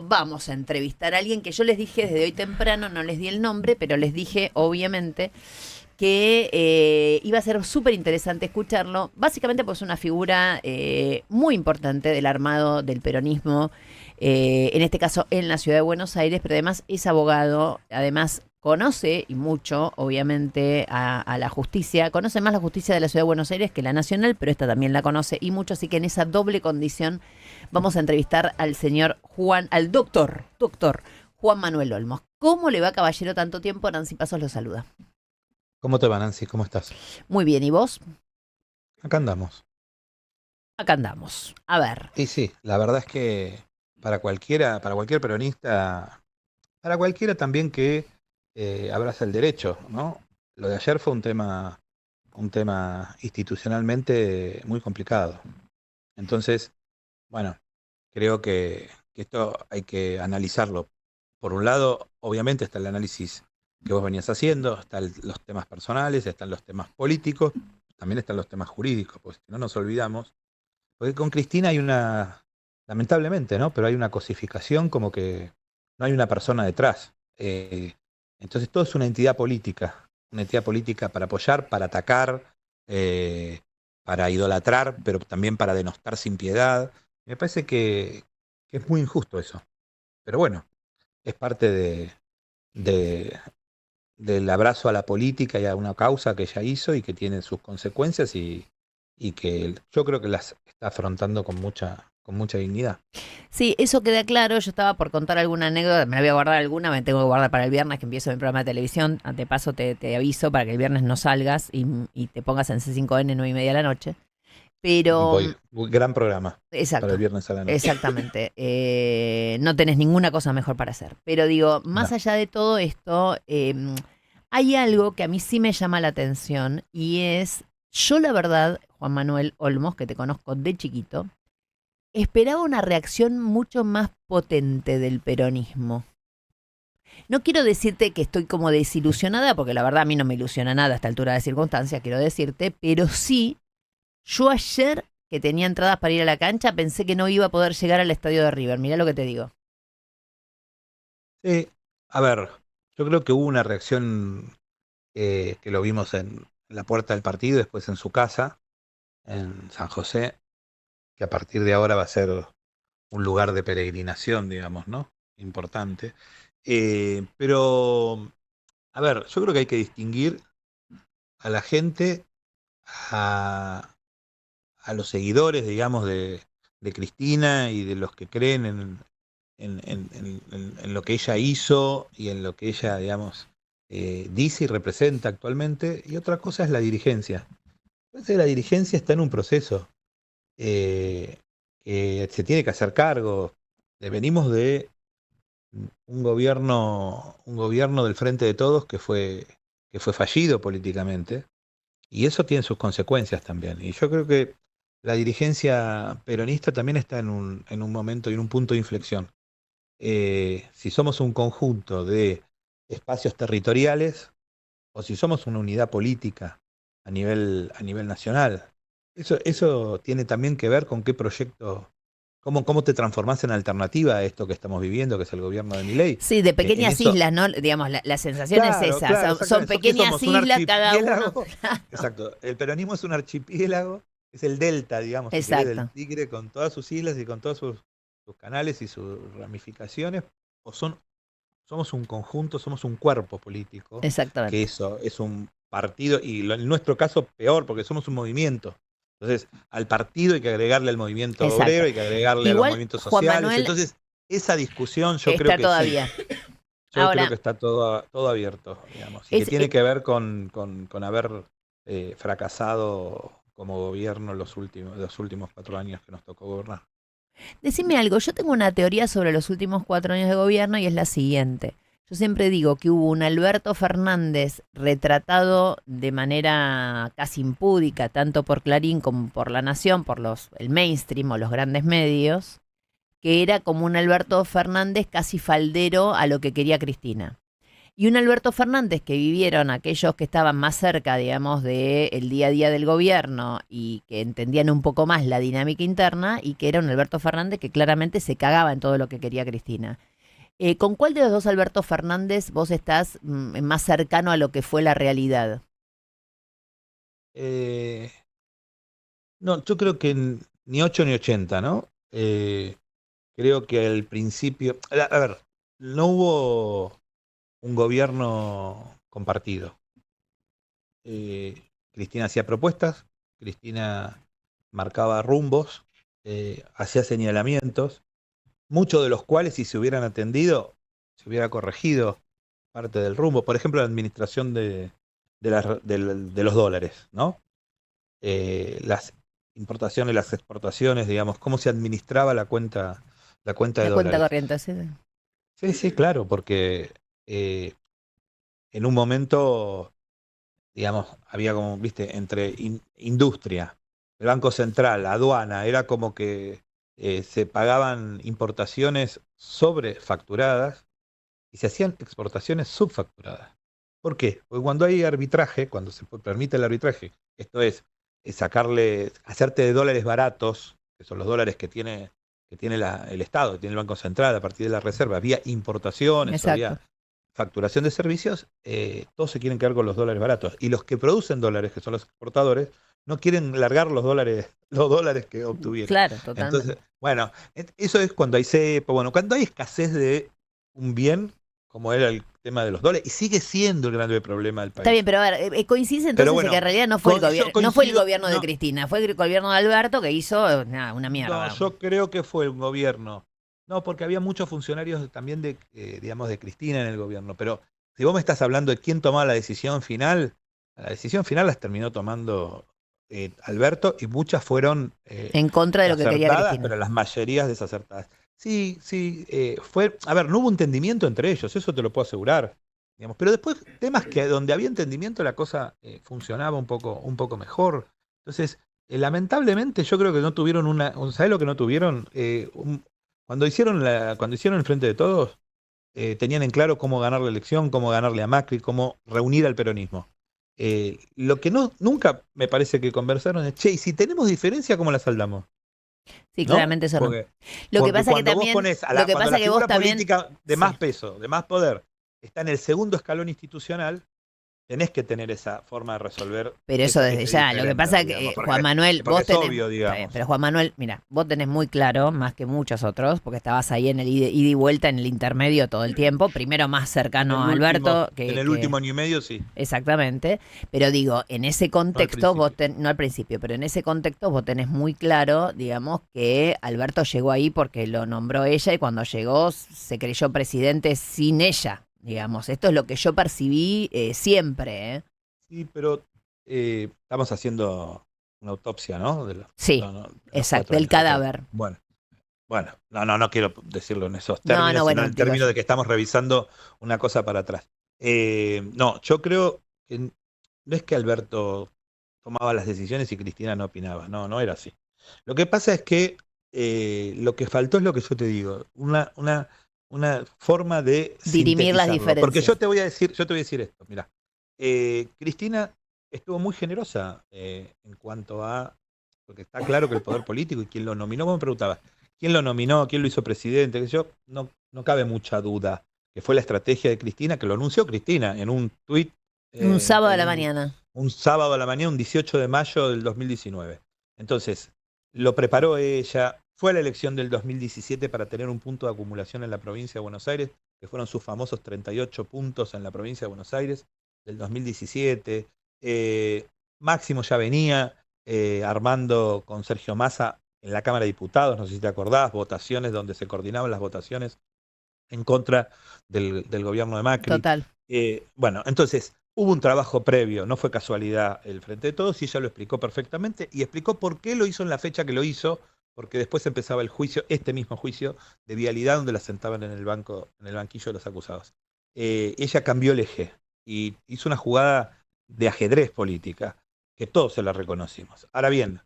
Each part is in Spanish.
vamos a entrevistar a alguien que yo les dije desde hoy temprano, no les di el nombre, pero les dije, obviamente, que iba a ser súper interesante escucharlo, básicamente pues una figura muy importante del armado del peronismo, en este caso en la ciudad de Buenos Aires, pero además es abogado, además conoce y mucho, obviamente, a la justicia, conoce más la justicia de la ciudad de Buenos Aires que la nacional, pero esta también la conoce y mucho, así que en esa doble condición vamos a entrevistar al señor al doctor Juan Manuel Olmos. ¿Cómo le va, caballero, tanto tiempo? Nancy Pasos lo saluda. ¿Cómo te va, Nancy? ¿Cómo estás? Muy bien, ¿y vos? Acá andamos. Acá andamos. A ver. Y sí, la verdad es que para cualquiera, para cualquier peronista, para cualquiera también que abraza el derecho, ¿no? Lo de ayer fue un tema institucionalmente muy complicado. Entonces, bueno, creo que esto hay que analizarlo. Por un lado, obviamente está el análisis que vos venías haciendo, están los temas personales, están los temas políticos, también están los temas jurídicos, porque si no nos olvidamos. Porque con Cristina hay lamentablemente, ¿no? Pero hay una cosificación como que no hay una persona detrás. Entonces todo es una entidad política para apoyar, para atacar, eh, para idolatrar, pero también para denostar sin piedad. Me parece que es muy injusto eso. Pero bueno, es parte de- del abrazo a la política y a una causa que ella hizo y que tiene sus consecuencias y que yo creo que las está afrontando con mucha dignidad. Sí, eso queda claro. Yo estaba por contar alguna anécdota, me la voy a guardar alguna, me tengo que guardar para el viernes que empiezo mi programa de televisión. De paso te aviso para que el viernes no salgas y te pongas en C5N 9:30 de la noche. Pero, Gran programa para el exacto, viernes a la noche. exactamente. No tenés ninguna cosa mejor para hacer. Pero digo, más No. allá de todo esto, hay algo que a mí sí me llama la atención y es, yo la verdad, Juan Manuel Olmos, que te conozco de chiquito, esperaba una reacción mucho más potente del peronismo. No quiero decirte que estoy como desilusionada, porque la verdad a mí no me ilusiona nada a esta altura de circunstancia, quiero decirte, pero sí, yo ayer que tenía entradas para ir a la cancha pensé que no iba a poder llegar al estadio de River. Mirá lo que te digo. Sí, a ver, yo creo que hubo una reacción que lo vimos en la puerta del partido, después en su casa, en San José, que a partir de ahora va a ser un lugar de peregrinación, digamos, ¿no? Importante. Pero, a ver, yo creo que hay que distinguir a la gente, a, a los seguidores, digamos, de Cristina y de los que creen en lo que ella hizo y en lo que ella, digamos, dice y representa actualmente. Y otra cosa es la dirigencia. Entonces la dirigencia está en un proceso eh, que se tiene que hacer cargo. Venimos de un gobierno del Frente de Todos que fue fallido políticamente, y eso tiene sus consecuencias también. Y yo creo que la dirigencia peronista también está en un momento y en un punto de inflexión. Si somos un conjunto de espacios territoriales o si somos una unidad política a nivel nacional. Eso tiene también que ver con qué proyecto, cómo te transformás en alternativa a esto que estamos viviendo, que es el gobierno de Milei. Sí, de En pequeñas eso, islas, ¿no? Digamos, la sensación es claro, esa. claro, Son exactamente. ¿Qué pequeñas somos? Un islas, cada uno. archipiélago. Exacto. El peronismo es un archipiélago, es el delta, digamos, si querés, del Exacto, Tigre, con todas sus islas y con todos sus canales y sus ramificaciones, o somos un conjunto, somos un cuerpo político, que exactamente. eso es un partido, y en nuestro caso peor, porque somos un movimiento. Entonces, al partido hay que agregarle al movimiento Exacto. obrero, hay que agregarle a los Igual, movimientos Juan sociales. Manuel Entonces, esa discusión yo creo está que sí, todavía. yo creo Ahora, que está todo abierto, digamos, y que es, tiene que ver con haber fracasado como gobierno los últimos 4 años que nos tocó gobernar. decime algo, yo tengo una teoría sobre los últimos 4 años de gobierno y es la siguiente. Yo siempre digo que hubo un Alberto Fernández retratado de manera casi impúdica, tanto por Clarín como por La Nación, por el mainstream o los grandes medios, que era como un Alberto Fernández casi faldero a lo que quería Cristina. Y un Alberto Fernández que vivieron aquellos que estaban más cerca, digamos, del día a día del gobierno y que entendían un poco más la dinámica interna, y que era un Alberto Fernández que claramente se cagaba en todo lo que quería Cristina. ¿Con cuál de los dos Alberto Fernández vos estás más cercano a lo que fue la realidad? Eh, no, yo creo que ni 8 ni 80, ¿no? Creo que al principio, a ver, no hubo un gobierno compartido. Cristina hacía propuestas, Cristina marcaba rumbos, hacía señalamientos, muchos de los cuales, si se hubieran atendido, se hubiera corregido parte del rumbo. Por ejemplo, la administración de los dólares, ¿no? Las importaciones, las exportaciones, digamos, cómo se administraba la cuenta de La cuenta dólares. corriente, sí. Sí, sí, claro, porque en un momento, digamos, había como, viste, entre industria, el Banco Central, la aduana, era como que se pagaban importaciones sobrefacturadas y se hacían exportaciones subfacturadas. ¿Por qué? Porque cuando hay arbitraje, cuando se permite el arbitraje, esto es hacerte de dólares baratos, que son los dólares que tiene el Estado, que tiene el Banco Central a partir de la reserva, había importaciones o Exacto. había facturación de servicios, todos se quieren quedar con los dólares baratos. Y los que producen dólares, que son los exportadores, no quieren largar los dólares que obtuvieron. Claro, totalmente. Entonces, bueno, eso es cuando hay cepo, bueno, cuando hay escasez de un bien, como era el tema de los dólares, y sigue siendo el grande problema del Está bien, país. pero a ver, coincides Pero entonces en que bueno, en realidad no fue el yo gobierno, no fue el coincido, gobierno de no, Cristina, fue el gobierno de Alberto que hizo nada, una no, mierda. yo creo que fue un gobierno. No, porque había muchos funcionarios también digamos, de Cristina en el gobierno. Pero si vos me estás hablando de quién tomaba la decisión final las terminó tomando Alberto y muchas fueron En contra de lo que quería acertadas, Cristina. pero las mayorías desacertadas. Sí, sí, a ver, no hubo entendimiento entre ellos, eso te lo puedo asegurar. Digamos, pero después temas que donde había entendimiento la cosa funcionaba un poco mejor. Entonces, lamentablemente yo creo que no tuvieron ¿sabes lo que no tuvieron? Cuando hicieron el Frente de Todos, tenían en claro cómo ganar la elección, cómo ganarle a Macri, cómo reunir al peronismo. Lo que nunca me parece que conversaron es, che, y si tenemos diferencia, ¿cómo la saldamos? Sí, ¿No? claramente eso no. Porque, Lo que porque pasa que cuando vos también, pones lo que cuando pasa la que vos figura también, política de sí. más peso, de más poder, está en el segundo escalón institucional, tenés que tener esa forma de resolver Pero eso desde ese ya, lo que diferendo, pasa es digamos, que, Juan Manuel, porque vos es tenés, obvio, está bien, digamos. pero Juan Manuel, mira, vos tenés muy claro, más que muchos otros, porque estabas ahí en el ida y vuelta, en el intermedio todo el tiempo, primero más En cercano el a último, Alberto en el último año y medio, sí, exactamente, pero digo, en ese no al contexto, principio. no al principio, pero en ese contexto vos tenés muy claro, digamos, que Alberto llegó ahí porque lo nombró ella y cuando llegó se creyó presidente sin ella, digamos. Esto es lo que yo percibí siempre, ¿eh? Sí, pero estamos haciendo una autopsia, ¿no? Sí, No, de los exacto, 4 el años. Ok. cadáver. Bueno, bueno, no quiero decirlo en esos No, no, términos, sino bueno, en el digo término yo. de que estamos revisando una cosa para atrás. No, yo creo que no es que Alberto tomaba las decisiones y Cristina no opinaba, no era así. Lo que pasa es que lo que faltó es lo que yo te digo, una forma de Dirimir las sintetizarlo. Porque yo diferencias. te voy a decir esto, mira, Cristina estuvo muy generosa en cuanto a, porque está claro que el poder político y quien lo nominó, vos me preguntabas, ¿quién lo nominó? ¿Quién lo hizo presidente? Que yo, no cabe mucha duda que fue la estrategia de Cristina, que lo anunció Cristina en un tuit Un sábado a en la mañana. un sábado a la mañana, un 18 de mayo del 2019. Entonces, lo preparó ella, fue a la elección del 2017 para tener un punto de acumulación en la provincia de Buenos Aires, que fueron sus famosos 38 puntos en la provincia de Buenos Aires del 2017. Máximo ya venía armando con Sergio Massa en la Cámara de Diputados, no sé si te acordás, votaciones donde se coordinaban las votaciones en contra del gobierno de Macri. Total. Bueno, entonces hubo un trabajo previo, no fue casualidad el Frente de Todos, y ella lo explicó perfectamente, y explicó por qué lo hizo en la fecha que lo hizo, porque después empezaba el juicio, este mismo juicio de vialidad, donde la sentaban en el banquillo de los acusados. Ella cambió el eje y hizo una jugada de ajedrez política, que todos se la reconocimos. Ahora bien,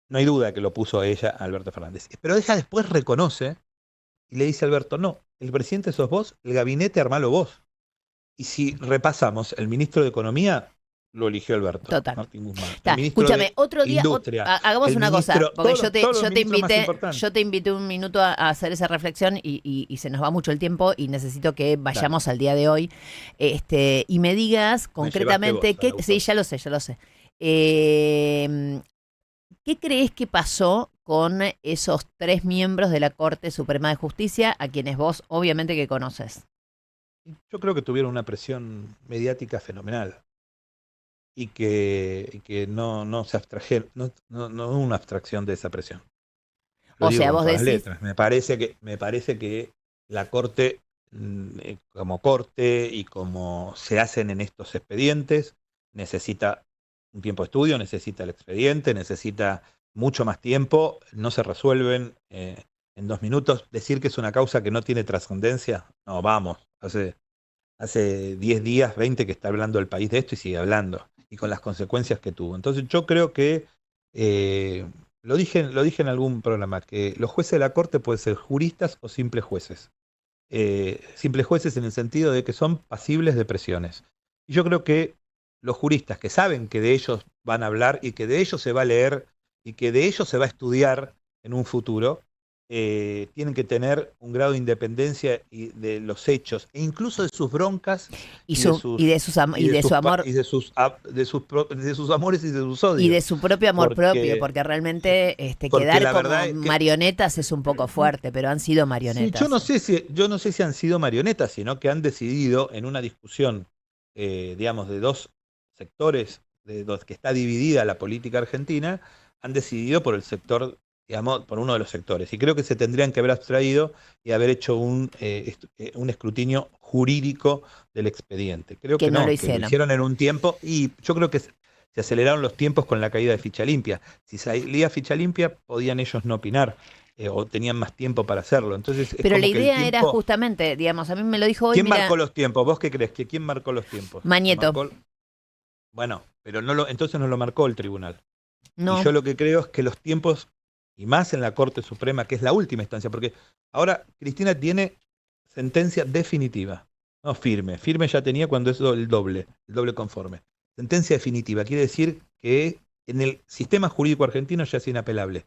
no hay duda que lo puso ella a Alberto Fernández, pero ella después reconoce y le dice a Alberto, no, el presidente sos vos, el gabinete armalo vos. Y si repasamos, el ministro de Economía lo eligió Alberto Total. Martín Guzmán. Escúchame, otro día hagamos una cosa, porque todos los ministros más importantes. yo te invité un minuto a hacer esa reflexión y se nos va mucho el tiempo y necesito que vayamos al día de hoy y me digas concretamente sí, ya lo sé. ¿Qué crees que pasó con esos 3 miembros de la Corte Suprema de Justicia a quienes vos obviamente que conoces? Yo creo que tuvieron una presión mediática fenomenal. Y que no se abstrajeron, no una abstracción de esa presión. O sea, vos decís... letras. Me parece que la Corte, como Corte y como se hacen en estos expedientes, necesita un tiempo de estudio, necesita el expediente, necesita mucho más tiempo, no se resuelven en 2 minutos. Decir que es una causa que no tiene trascendencia, no, vamos, hace 10 días, 20 que está hablando el país de esto y sigue hablando. Y con las consecuencias que tuvo. Entonces yo creo que, lo dije en algún programa, que los jueces de la Corte pueden ser juristas o simples jueces. Simples jueces en el sentido de que son pasibles de presiones. Y yo creo que los juristas que saben que de ellos van a hablar y que de ellos se va a leer y que de ellos se va a estudiar en un futuro, tienen que tener un grado de independencia y de los hechos e incluso de sus broncas de su amor y de sus amores y de sus odios y de su propio amor propio, porque realmente quedar como marionetas es un poco fuerte, pero han sido marionetas. Sí, yo no sé si han sido marionetas, sino que han decidido en una discusión, digamos, de 2 sectores, de los que está dividida la política argentina, han decidido por el sector, digamos, por uno de los sectores. Y creo que se tendrían que haber abstraído y haber hecho un escrutinio jurídico del expediente. Creo que no, que lo hicieron en un tiempo y yo creo que se aceleraron los tiempos con la caída de Ficha Limpia. Si salía Ficha Limpia, podían ellos no opinar. O tenían más tiempo para hacerlo. Entonces, pero la idea era justamente, digamos, a mí me lo dijo hoy. ¿Quién marcó los tiempos? ¿Vos qué crees? ¿Quién marcó los tiempos? Mañeto. Bueno, pero entonces no lo marcó el tribunal. No. Y yo lo que creo es que los tiempos, y más en la Corte Suprema, que es la última instancia, porque ahora Cristina tiene sentencia definitiva, no firme. Firme ya tenía cuando es el doble conforme. Sentencia definitiva, quiere decir que en el sistema jurídico argentino ya es inapelable.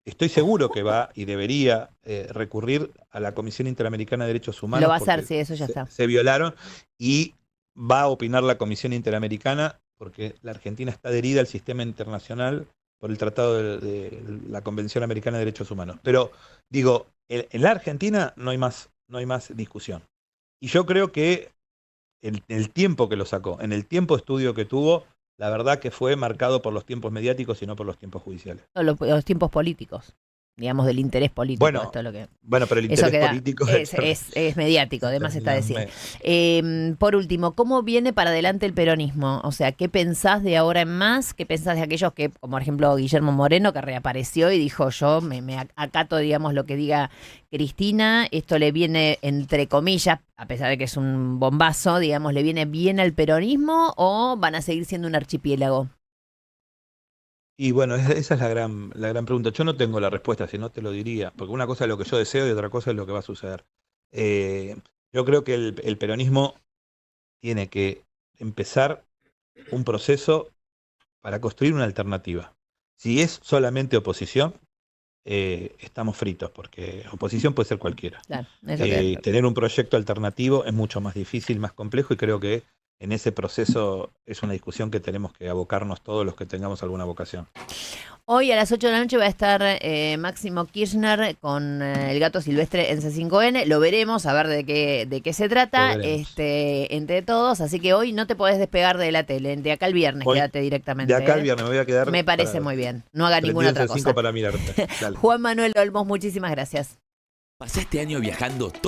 Estoy seguro que va y debería recurrir a la Comisión Interamericana de Derechos Humanos. Lo va a hacer, sí, eso ya está. Se violaron y va a opinar la Comisión Interamericana porque la Argentina está adherida al sistema internacional por el Tratado de la Convención Americana de Derechos Humanos. Pero digo, en la Argentina no hay más discusión. Y yo creo que el tiempo que lo sacó, en el tiempo de estudio que tuvo, la verdad que fue marcado por los tiempos mediáticos y no por los tiempos judiciales. Los tiempos políticos, digamos, del interés político. Bueno, esto es lo que, pero el interés político es mediático, además está decir. Por último, ¿cómo viene para adelante el peronismo? O sea, ¿qué pensás de ahora en más? ¿Qué pensás de aquellos que, como por ejemplo Guillermo Moreno, que reapareció y dijo yo me acato, digamos, lo que diga Cristina? Esto le viene, entre comillas, a pesar de que es un bombazo, digamos, ¿le viene bien al peronismo o van a seguir siendo un archipiélago? Y bueno, esa es la gran pregunta. Yo no tengo la respuesta, si no te lo diría, porque una cosa es lo que yo deseo y otra cosa es lo que va a suceder. Yo creo que el peronismo tiene que empezar un proceso para construir una alternativa. Si es solamente oposición, estamos fritos, porque oposición puede ser cualquiera. Claro, tener un proyecto alternativo es mucho más difícil, más complejo, y creo que en ese proceso es una discusión que tenemos que abocarnos todos los que tengamos alguna vocación. Hoy a las 8 de la noche va a estar Máximo Kirchner con el Gato Silvestre en C5N. Lo veremos, a ver de qué se trata, entre todos. Así que hoy no te podés despegar de la tele. De acá al viernes, quédate directamente. De acá al viernes me voy a quedar. Me parece muy bien. No haga ninguna otra cosa. Para mirarte. Juan Manuel Olmos, muchísimas gracias. Pasé este año viajando